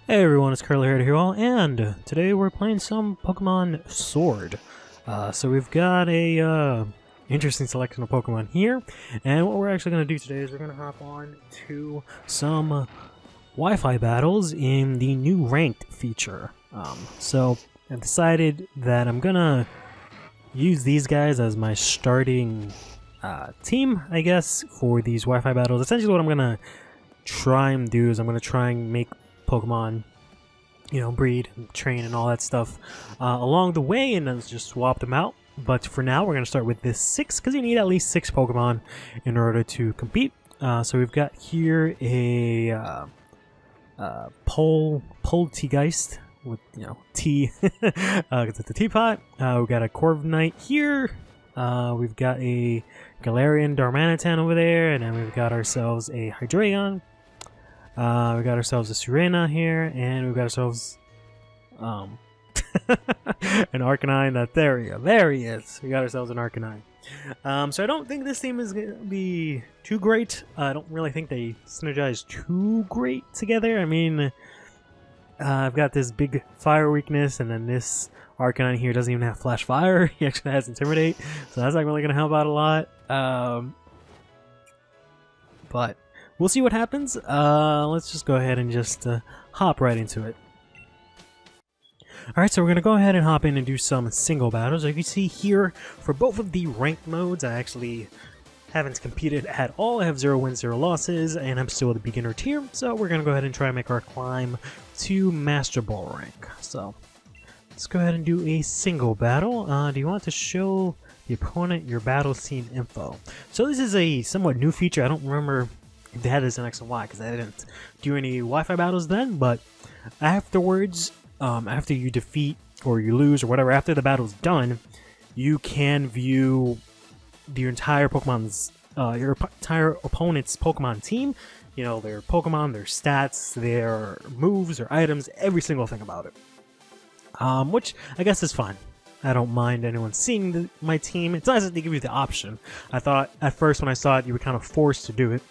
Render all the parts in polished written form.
Hey everyone, it's CurlyHairedHero, and today we're playing some Pokemon Sword. So we've got a interesting selection of Pokemon here, and what we're actually going to do today is we're going to hop on to some Wi-Fi battles in the new ranked feature. So I've decided that I'm going to use these guys as my starting team, I guess, for these Wi-Fi battles. Essentially what I'm going to try and do is I'm going to try and make Pokemon, you know, breed, and train, and all that stuff along the way, and then just swap them out. But for now, we're going to start with this 6, because you need at least 6 Pokemon in order to compete. So we've got here a Poltegeist with, you know, tea, because it's a teapot. We've got a Corviknight here. We've got a Galarian Darmanitan over there, and then we've got ourselves a Hydreigon. We got ourselves a Serena here, and we've got ourselves an Arcanine. There he is. We got ourselves an Arcanine. So I don't think this team is gonna be too great. I don't really think they synergize too great together. I mean, I've got this big fire weakness, and then this Arcanine here doesn't even have Flash Fire. He actually has Intimidate, so that's not really gonna help out a lot. But we'll see what happens. Let's just go ahead and just hop right into it. Alright, so we're going to go ahead and hop in and do some single battles. As you can see here, for both of the ranked modes, I actually haven't competed at all. I have 0 wins, 0 losses, and I'm still at the beginner tier. So we're going to go ahead and try and make our climb to Master Ball rank. So let's go ahead and do a single battle. Do you want to show the opponent your battle scene info? So this is a somewhat new feature. I don't remember if they had this in X and Y, because I didn't do any Wi-Fi battles then, but afterwards, after you defeat or you lose or whatever, after the battle's done, you can view the entire Pokemon's, your entire opponent's Pokemon team, you know, their Pokemon, their stats, their moves, their items, every single thing about it. Which I guess is fine. I don't mind anyone seeing my team. It's nice that they give you the option. I thought at first when I saw it, you were kind of forced to do it.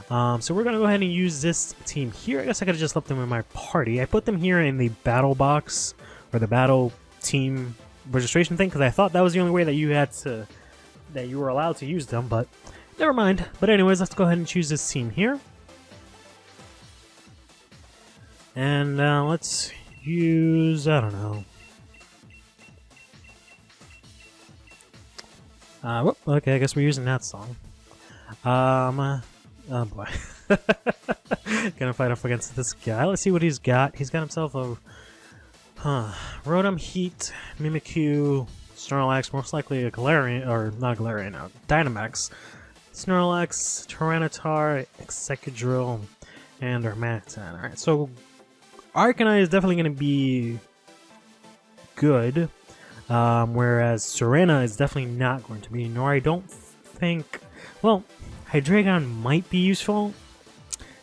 So we're going to go ahead and use this team here. I guess I could have just left them in my party. I put them here in the battle box, or the battle team registration thing, because I thought that was the only way that you were allowed to use them, but never mind. But anyways, let's go ahead and choose this team here. And let's use, I don't know. Whoop, okay, I guess we're using that song. Oh boy. Gonna fight off against this guy. Let's see what he's got. He's got himself a Rotom, Heat, Mimikyu, Snorlax, most likely a Galarian, or not Galarian, no, Dynamax, Snorlax, Tyranitar, Excadrill, and Darmanitan. Alright, so Arcanine is definitely gonna be good, whereas Serena is definitely not going to be, nor I don't think, well, Hydreigon might be useful,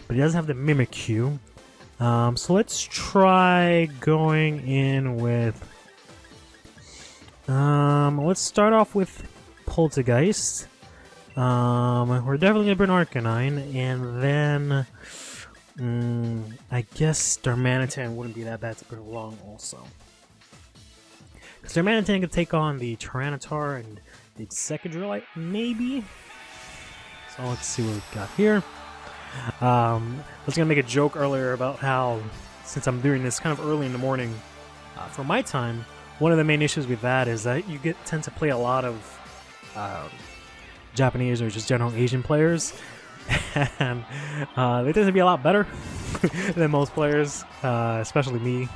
but he doesn't have the Mimikyu. So let's try going in with... let's start off with Poltegeist. We're definitely going to bring Arcanine, and then... I guess Darmanitan wouldn't be that bad to put along also. Because Darmanitan could take on the Tyranitar and the Excadrill, maybe? So let's see what we've got here. I was going to make a joke earlier about how, since I'm doing this kind of early in the morning for my time, one of the main issues with that is that you tend to play a lot of Japanese or just general Asian players, and they tend to be a lot better than most players, especially me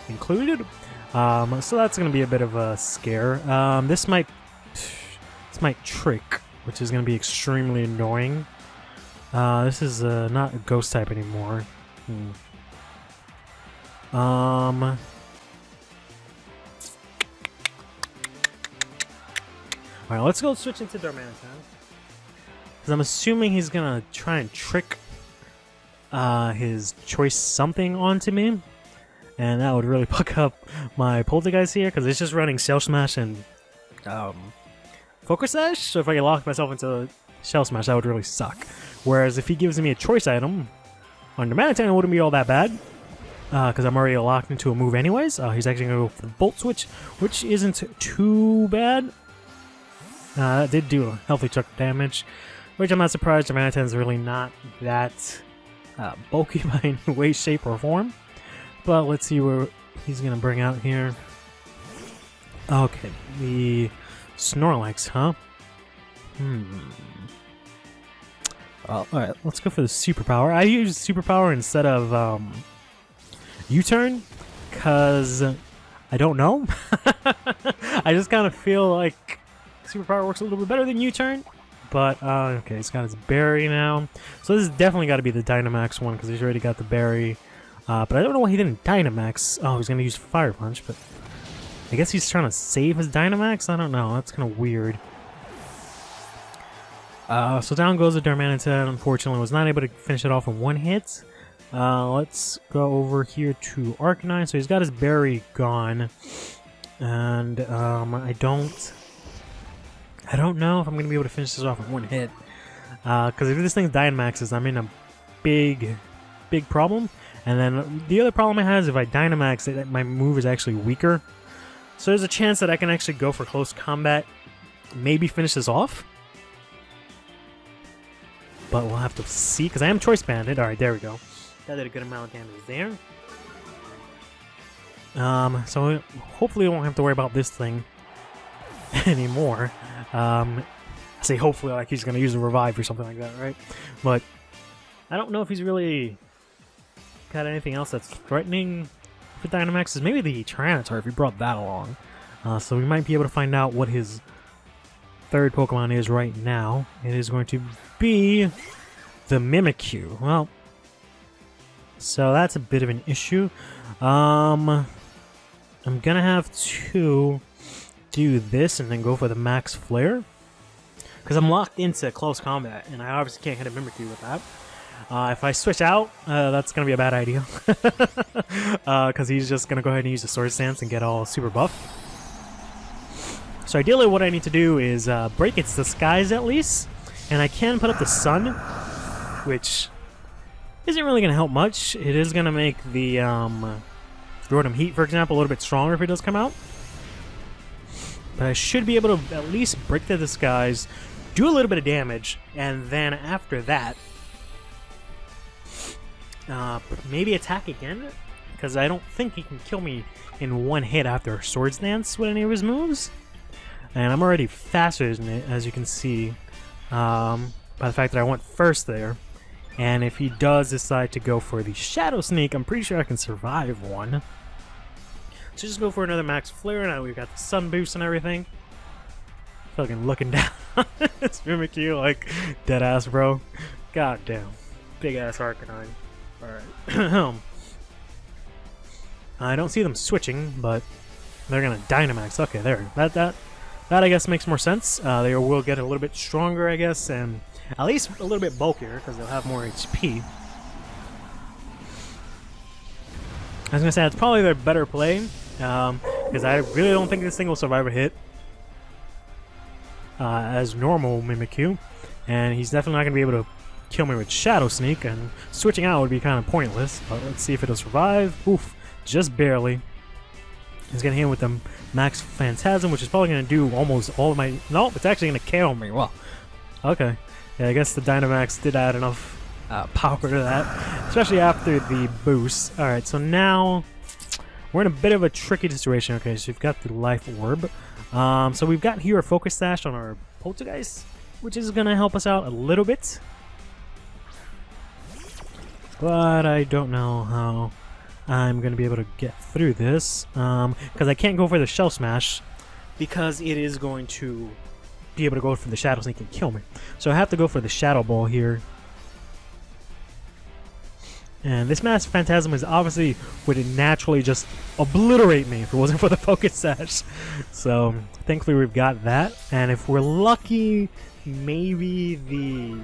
included. So that's going to be a bit of a scare. This might trick, which is going to be extremely annoying. This is not a ghost type anymore. Alright, let's go switch into Darmanitan. Because I'm assuming he's going to try and trick his choice something onto me. And that would really fuck up my Poltergeist here, because it's just running Shell Smash and Focus Sash, so if I can lock myself into Shell Smash, that would really suck. Whereas if he gives me a choice item on Darmanitan, it wouldn't be all that bad. because I'm already locked into a move anyways. He's actually going to go for the Bolt Switch, which isn't too bad. It did do a healthy chunk of damage, which I'm not surprised. Darmanitan is really not that bulky by any way, shape, or form. But let's see what he's going to bring out here. Okay, the Snorlax, huh? Well, alright, let's go for the superpower. I use superpower instead of U-turn, because I don't know. I just kind of feel like superpower works a little bit better than U-turn. But, okay, he's got his berry now. So this has definitely got to be the Dynamax one, because he's already got the berry. But I don't know why he didn't Dynamax. Oh, he's going to use Fire Punch, but I guess he's trying to save his Dynamax? I don't know, that's kind of weird. So down goes the Darmanitan. Unfortunately, was not able to finish it off in one hit. Let's go over here to Arcanine. So he's got his berry gone. And, I don't know if I'm going to be able to finish this off in one hit. Because if this thing Dynamaxes, I'm in a big problem. And then the other problem I have is if I Dynamax it, my move is actually weaker. So there's a chance that I can actually go for close combat, maybe finish this off. But we'll have to see, because I am Choice Banded. Alright, there we go. That did a good amount of damage there. So hopefully I won't have to worry about this thing anymore. I say hopefully like he's going to use a revive or something like that, right? But I don't know if he's really got anything else that's threatening for Dynamaxes. Maybe the Tyranitar if he brought that along. So we might be able to find out what his third Pokemon is right now. It is going to be the Mimikyu. Well, so that's a bit of an issue. I'm gonna have to do this and then go for the Max Flare, because I'm locked into close combat, and I obviously can't hit a Mimikyu with that. If I switch out, that's gonna be a bad idea, because he's just gonna go ahead and use the Sword Stance and get all super buff. So ideally what I need to do is break its disguise at least, and I can put up the Sun, which isn't really going to help much. It is going to make the Rotom Heat, for example, a little bit stronger if it does come out. But I should be able to at least break the disguise, do a little bit of damage, and then after that, maybe attack again, because I don't think he can kill me in one hit after a Sword Dance with any of his moves. And I'm already faster than it, as you can see, by the fact that I went first there. And if he does decide to go for the Shadow Sneak, I'm pretty sure I can survive one. So just go for another Max Flare. Now we've got the Sun Boost and everything. Fucking looking down this Mimikyu like dead ass, bro. God damn. Big ass Arcanine. Alright. I don't see them switching, but they're gonna Dynamax. Okay, there. That I guess makes more sense. They will get a little bit stronger, I guess, and at least a little bit bulkier because they'll have more HP. I was gonna say it's probably their better play, because I really don't think this thing will survive a hit as normal Mimikyu, and he's definitely not gonna be able to kill me with Shadow Sneak, and switching out would be kind of pointless. But let's see if it'll survive. Oof, just barely. He's gonna hit with the Max Phantasm, which is probably gonna do almost all of my. Nope, it's actually gonna KO me. Well, okay. Yeah, I guess the Dynamax did add enough power to that, especially after the boost. Alright, so now we're in a bit of a tricky situation. Okay, so we've got the Life Orb. So we've got here a Focus Sash on our Poltergeist, which is going to help us out a little bit. But I don't know how I'm going to be able to get through this, because I can't go for the Shell Smash, because it is going to be able to go for the Shadow Sneak and kill me. So I have to go for the Shadow Ball here. And this Max Phantasm is obviously would naturally just obliterate me if it wasn't for the Focus Sash. So thankfully we've got that. And if we're lucky, maybe the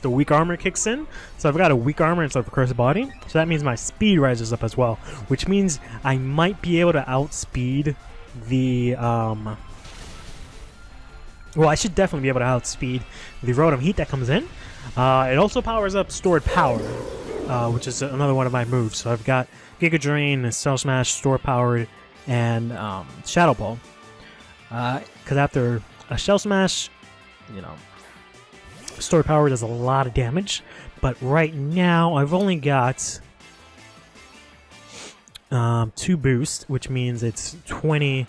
weak armor kicks in. So I've got a weak armor instead of a cursed body. So that means my speed rises up as well, which means I might be able to outspeed the well, I should definitely be able to outspeed the Rotom Heat that comes in. It also powers up stored power, which is another one of my moves. So I've got Giga Drain, Cell Smash, Store Powered, and Shadow Ball. Because after a Shell Smash, you know, Store Power does a lot of damage. But right now, I've only got 2 boosts, which means it's 20.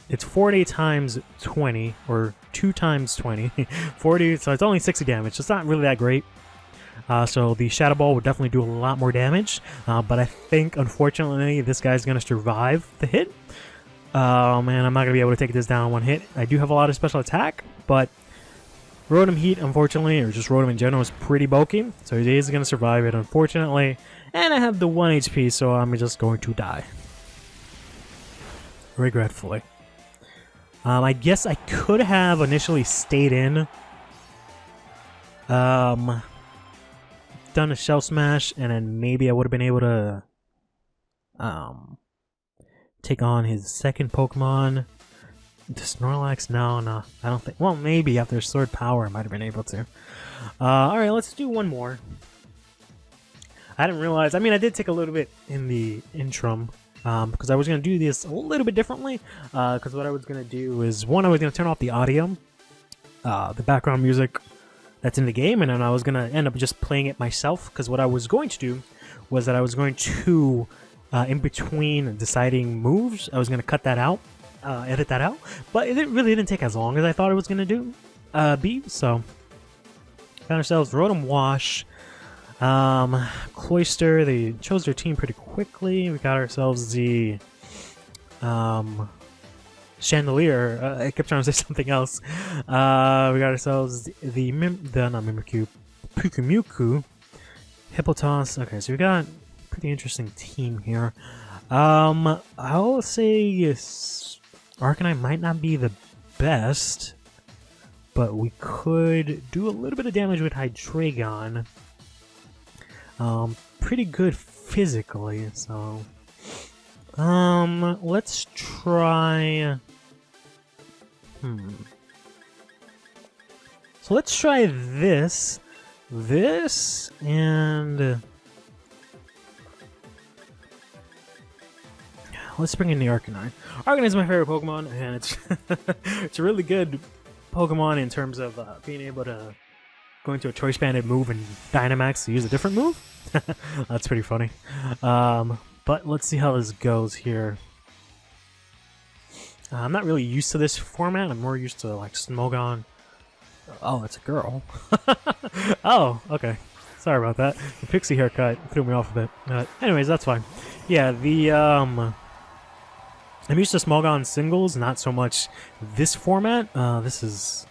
It's 40 times 20, or 2 times 20. 40, so it's only 60 damage. So it's not really that great. So the Shadow Ball would definitely do a lot more damage. But I think, unfortunately, this guy's going to survive the hit. Man, I'm not going to be able to take this down in one hit. I do have a lot of special attack, but Rotom Heat, unfortunately, or just Rotom in general, is pretty bulky. So he is going to survive it, unfortunately. And I have the 1 HP, so I'm just going to die. Regretfully. I guess I could have initially stayed in. Done a Shell Smash, and then maybe I would have been able to take on his second Pokemon. The Snorlax? No, I don't think. Well, maybe after Sword Power I might have been able to. Alright, let's do one more. I didn't realize, I mean, I did take a little bit in the interim, because I was going to do this a little bit differently, because what I was going to do is, one, I was going to turn off the audio, the background music that's in the game, and then I was going to end up just playing it myself, because what I was going to do was that I was going to, in between deciding moves, I was going to cut that out, edit that out, but it really didn't take as long as I thought it was going to so got ourselves Rotom Wash, Cloyster. They chose their team pretty quickly. We got ourselves the Chandelier. I kept trying to say something else. We got ourselves the not Mimikyu, Pukumuku, Hippotoss. Okay, so we got a pretty interesting team here. I'll say Arcanine might not be the best, but we could do a little bit of damage with Hydreigon. Pretty good physically, so let's try so let's try this and let's bring in the Arcanine. Arcanine is my favorite Pokemon, and it's it's a really good Pokemon in terms of being able to go into a choice banded move and Dynamax to use a different move. That's pretty funny. But let's see how this goes here. I'm not really used to this format. I'm more used to like Smogon. Oh, it's a girl. Oh, okay. Sorry about that. The pixie haircut threw me off a bit. Anyways, that's fine. Yeah, the I'm used to Smogon singles, not so much this format. This is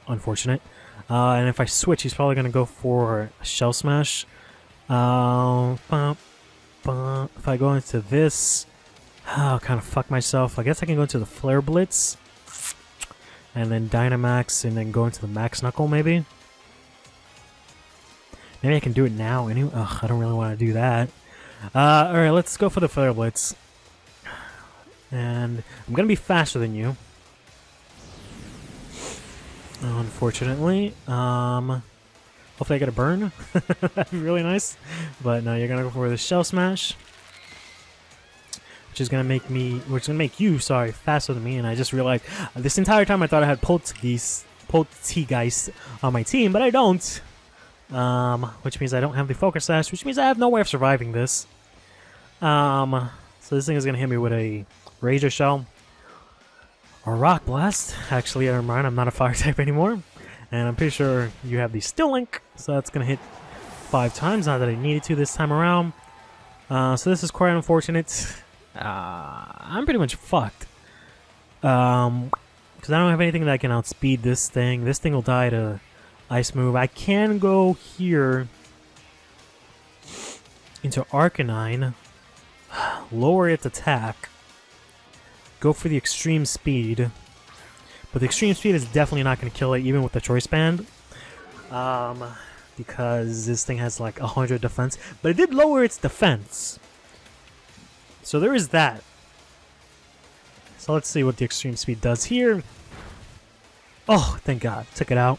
unfortunate. And if I switch, he's probably going to go for a Shell Smash. If I go into this, I'll kind of fuck myself. I guess I can go into the Flare Blitz. And then Dynamax, and then go into the Max Knuckle, maybe? Maybe I can do it now anyway. Ugh, I don't really want to do that. Alright, let's go for the Flare Blitz. And I'm going to be faster than you. Unfortunately. Hopefully I get a burn. That'd be really nice. But no, you're going to go for the Shell Smash. Which is going to make you, faster than me. And I just realized, this entire time I thought I had Poltegeist on my team, but I don't. Which means I don't have the Focus Sash, which means I have no way of surviving this. So this thing is going to hit me with a Razor Shell. Or Rock Blast. Actually, never mind, I'm not a fire type anymore. And I'm pretty sure you have the Still Link, so that's going to hit 5 times, not that I needed to this time around. So this is quite unfortunate. I'm pretty much fucked. Because I don't have anything that can outspeed this thing. This thing will die to Ice Move. I can go here into Arcanine, lower its attack, go for the Extreme Speed. But the Extreme Speed is definitely not going to kill it, even with the Choice Band. Because this thing has like 100 defense. But it did lower its defense. So there is that. So let's see what the Extreme Speed does here. Oh, thank God. Took it out.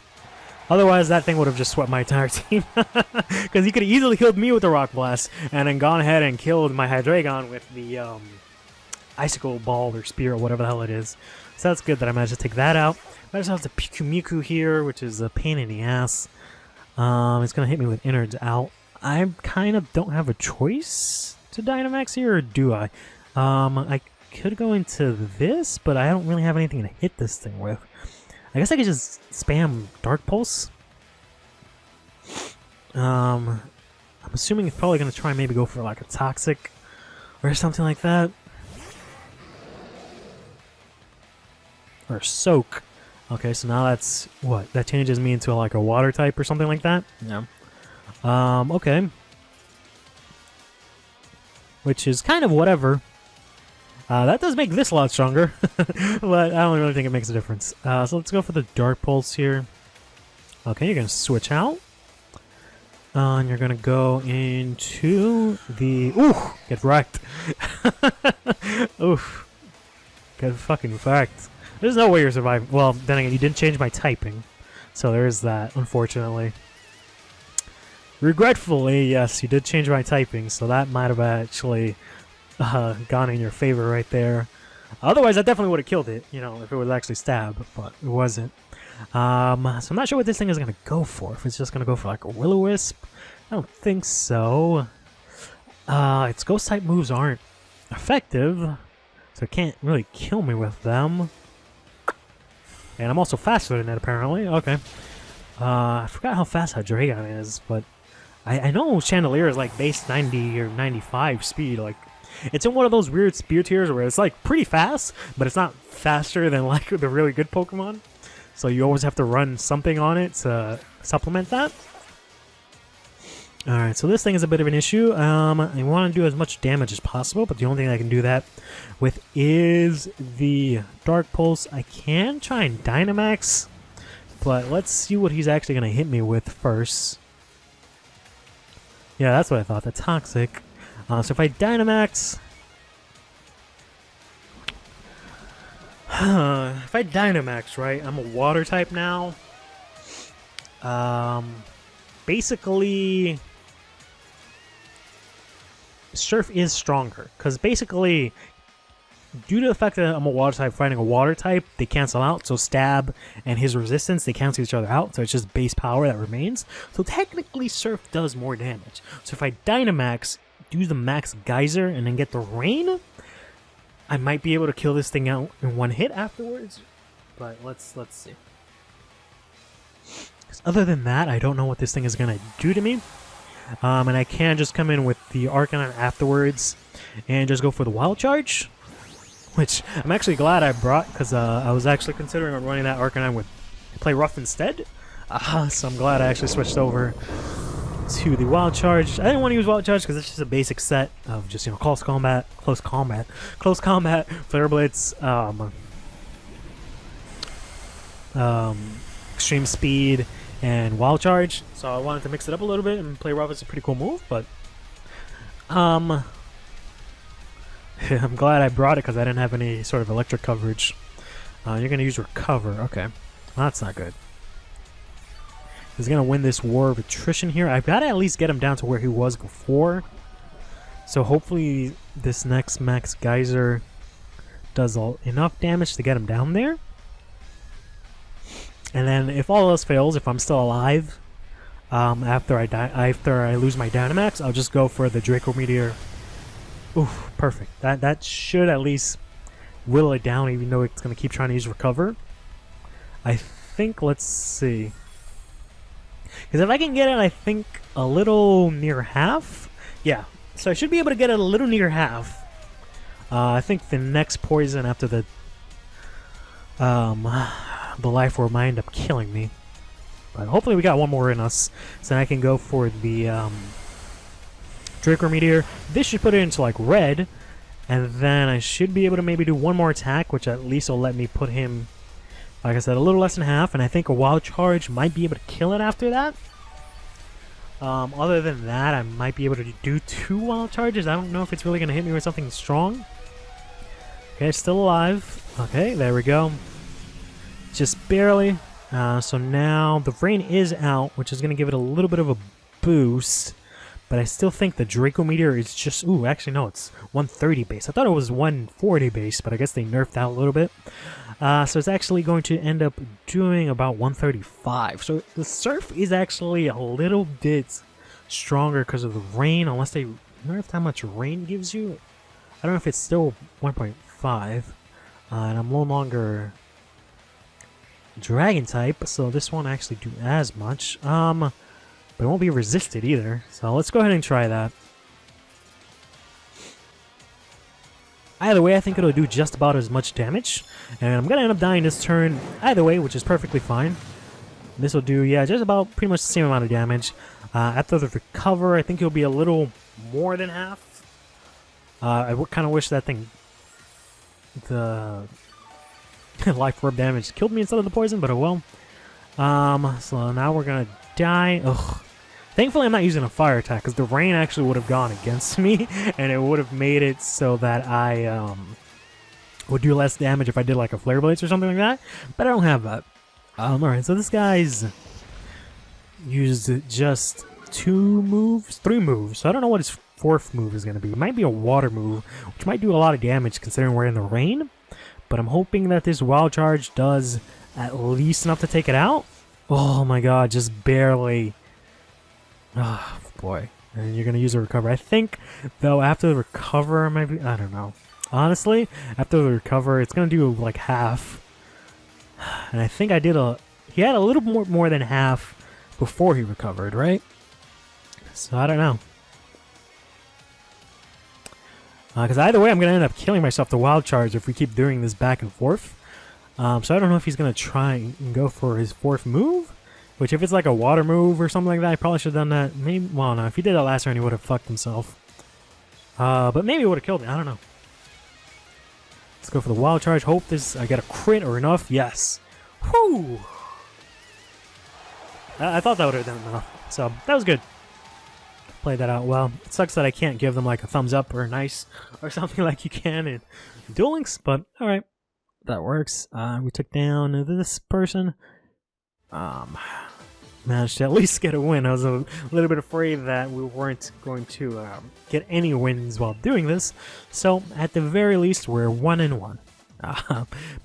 Otherwise, that thing would have just swept my entire team. Because he could have easily killed me with the Rock Blast, and then gone ahead and killed my Hydreigon with the Icicle Ball or Spear or whatever the hell it is. So that's good that I managed to take that out. I just have the Pikuniku here, which is a pain in the ass. It's going to hit me with Innards out. I kind of don't have a choice to Dynamax here, or do I? I could go into this, but I don't really have anything to hit this thing with. I guess I could just spam Dark Pulse. I'm assuming it's probably going to try and maybe go for like a Toxic or something like that. Or Soak. Okay, so now that's what? That changes me into like a Water type or something like that? Yeah. Okay. Which is kind of whatever. That does make this a lot stronger, but I don't really think it makes a difference. So let's go for the Dark Pulse here. Okay, you're going to switch out. And you're going to go into the... Ooh! Get wrecked. Oof. Get fucking wrecked. There's no way you're surviving. Well, then again, you didn't change my typing. So there is that, unfortunately. Regretfully, yes, you did change my typing, so that might have actually gone in your favor right there. Otherwise, I definitely would have killed it, you know, if it was actually stab, but it wasn't. So I'm not sure what this thing is going to go for. If it's just going to go for like a Will-O-Wisp, I don't think so. Its Ghost type moves aren't effective, so it can't really kill me with them. And I'm also faster than it, apparently. Okay. I forgot how fast Hydreigon is, but I know Chandelier is like base 90 or 95 speed. Like, it's in one of those weird spear tiers where it's like pretty fast, but it's not faster than like the really good Pokemon. So you always have to run something on it to supplement that. Alright, so this thing is a bit of an issue. I want to do as much damage as possible, but the only thing I can do that with is the Dark Pulse. I can try and Dynamax, but let's see what he's actually going to hit me with first. Yeah, that's what I thought, the Toxic. So if I Dynamax... if I Dynamax, right, I'm a Water type now. Basically... Surf is stronger, because basically, due to the fact that I'm a Water type fighting a Water type, they cancel out, so Stab and his resistance, they cancel each other out, so it's just base power that remains. So technically, Surf does more damage. So if I Dynamax, do the max Geyser, and then get the Rain, I might be able to kill this thing out in one hit afterwards, but let's see. 'Cause other than that, I don't know what this thing is going to do to me. And I can just come in with the Arcanine afterwards and just go for the Wild Charge, which I'm actually glad I brought, because I was actually considering on running that Arcanine with Play Rough instead. So I'm glad I actually switched over to the Wild Charge. I didn't want to use Wild Charge because it's just a basic set of just, you know, close combat, Flare Blitz, extreme speed, and Wild Charge. So I wanted to mix it up a little bit, and Play Rough is a pretty cool move, but I'm glad I brought it because I didn't have any sort of electric coverage. You're going to use Recover. Okay. Well, that's not good. He's going to win this War of Attrition here. I've got to at least get him down to where he was before. So hopefully this next Max Geyser does enough damage to get him down there. And then if all else fails, if I'm still alive, after I lose my Dynamax, I'll just go for the Draco Meteor. Oof, perfect. That should at least whittle it down, even though it's going to keep trying to use Recover. I think, let's see. Because if I can get it, I think, a little near half. Yeah, so I should be able to get it a little near half. I think the next poison after the Life Orb might end up killing me. But hopefully we got one more in us, so I can go for the Draco Meteor. This should put it into like red, and then I should be able to maybe do one more attack, which at least will let me put him, like I said, a little less than half, and I think a Wild Charge might be able to kill it after that. Other than that, I might be able to do 2 Wild Charges. I don't know if it's really going to hit me with something strong. Okay, it's still alive. Okay, there we go. Just barely. So now the rain is out, which is going to give it a little bit of a boost. But I still think the Draco meter is just... Ooh, actually, no, it's 130 base. I thought it was 140 base, but I guess they nerfed that a little bit. So it's actually going to end up doing about 135. So the Surf is actually a little bit stronger because of the rain, unless they nerfed how much rain gives you. I don't know if it's still 1.5. And I'm no longer Dragon type, so this won't actually do as much. But it won't be resisted either, so let's go ahead and try that. Either way, I think it'll do just about as much damage, and I'm gonna end up dying this turn either way, which is perfectly fine. This will do, yeah, just about pretty much the same amount of damage. After the recover, I think it'll be a little more than half. I kind of wish that thing, the life orb damage killed me instead of the poison, but oh well. So now we're gonna die. Ugh. Thankfully, I'm not using a fire attack, because the rain actually would have gone against me, and it would have made it so that I would do less damage if I did like a Flare Blades or something like that, but I don't have that. Alright, so this guy's used just 3 moves, so I don't know what his 4th move is going to be. It might be a water move, which might do a lot of damage considering we're in the rain, but I'm hoping that this Wild Charge does at least enough to take it out. Oh my god, just barely. Oh boy. And you're going to use a recover. I think, though, after the recover, maybe, I don't know. Honestly, after the recover, it's going to do like half. And I think I did he had a little more than half before he recovered, right? So I don't know. Because either way, I'm going to end up killing myself to Wild Charge if we keep doing this back and forth. So I don't know if he's going to try and go for his 4th move. Which, if it's like a water move or something like that, I probably should have done that. Maybe, well, no, if he did that last turn, he would have fucked himself. But maybe it would have killed me. I don't know. Let's go for the Wild Charge. Hope I get a crit or enough. Yes. Whew! I thought that would have done enough. So, that was good. Played that out well. It sucks that I can't give them like a thumbs up or a nice or something like you can in Duel Links, but alright. That works. We took down this person. Managed to at least get a win. I was a little bit afraid that we weren't going to get any wins while doing this, so at the very least we're 1-1.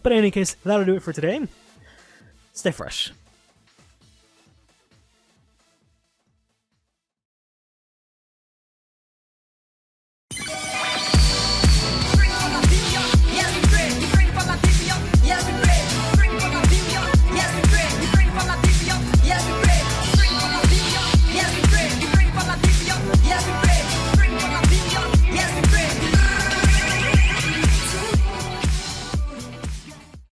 But in any case, that'll do it for today. Stay fresh.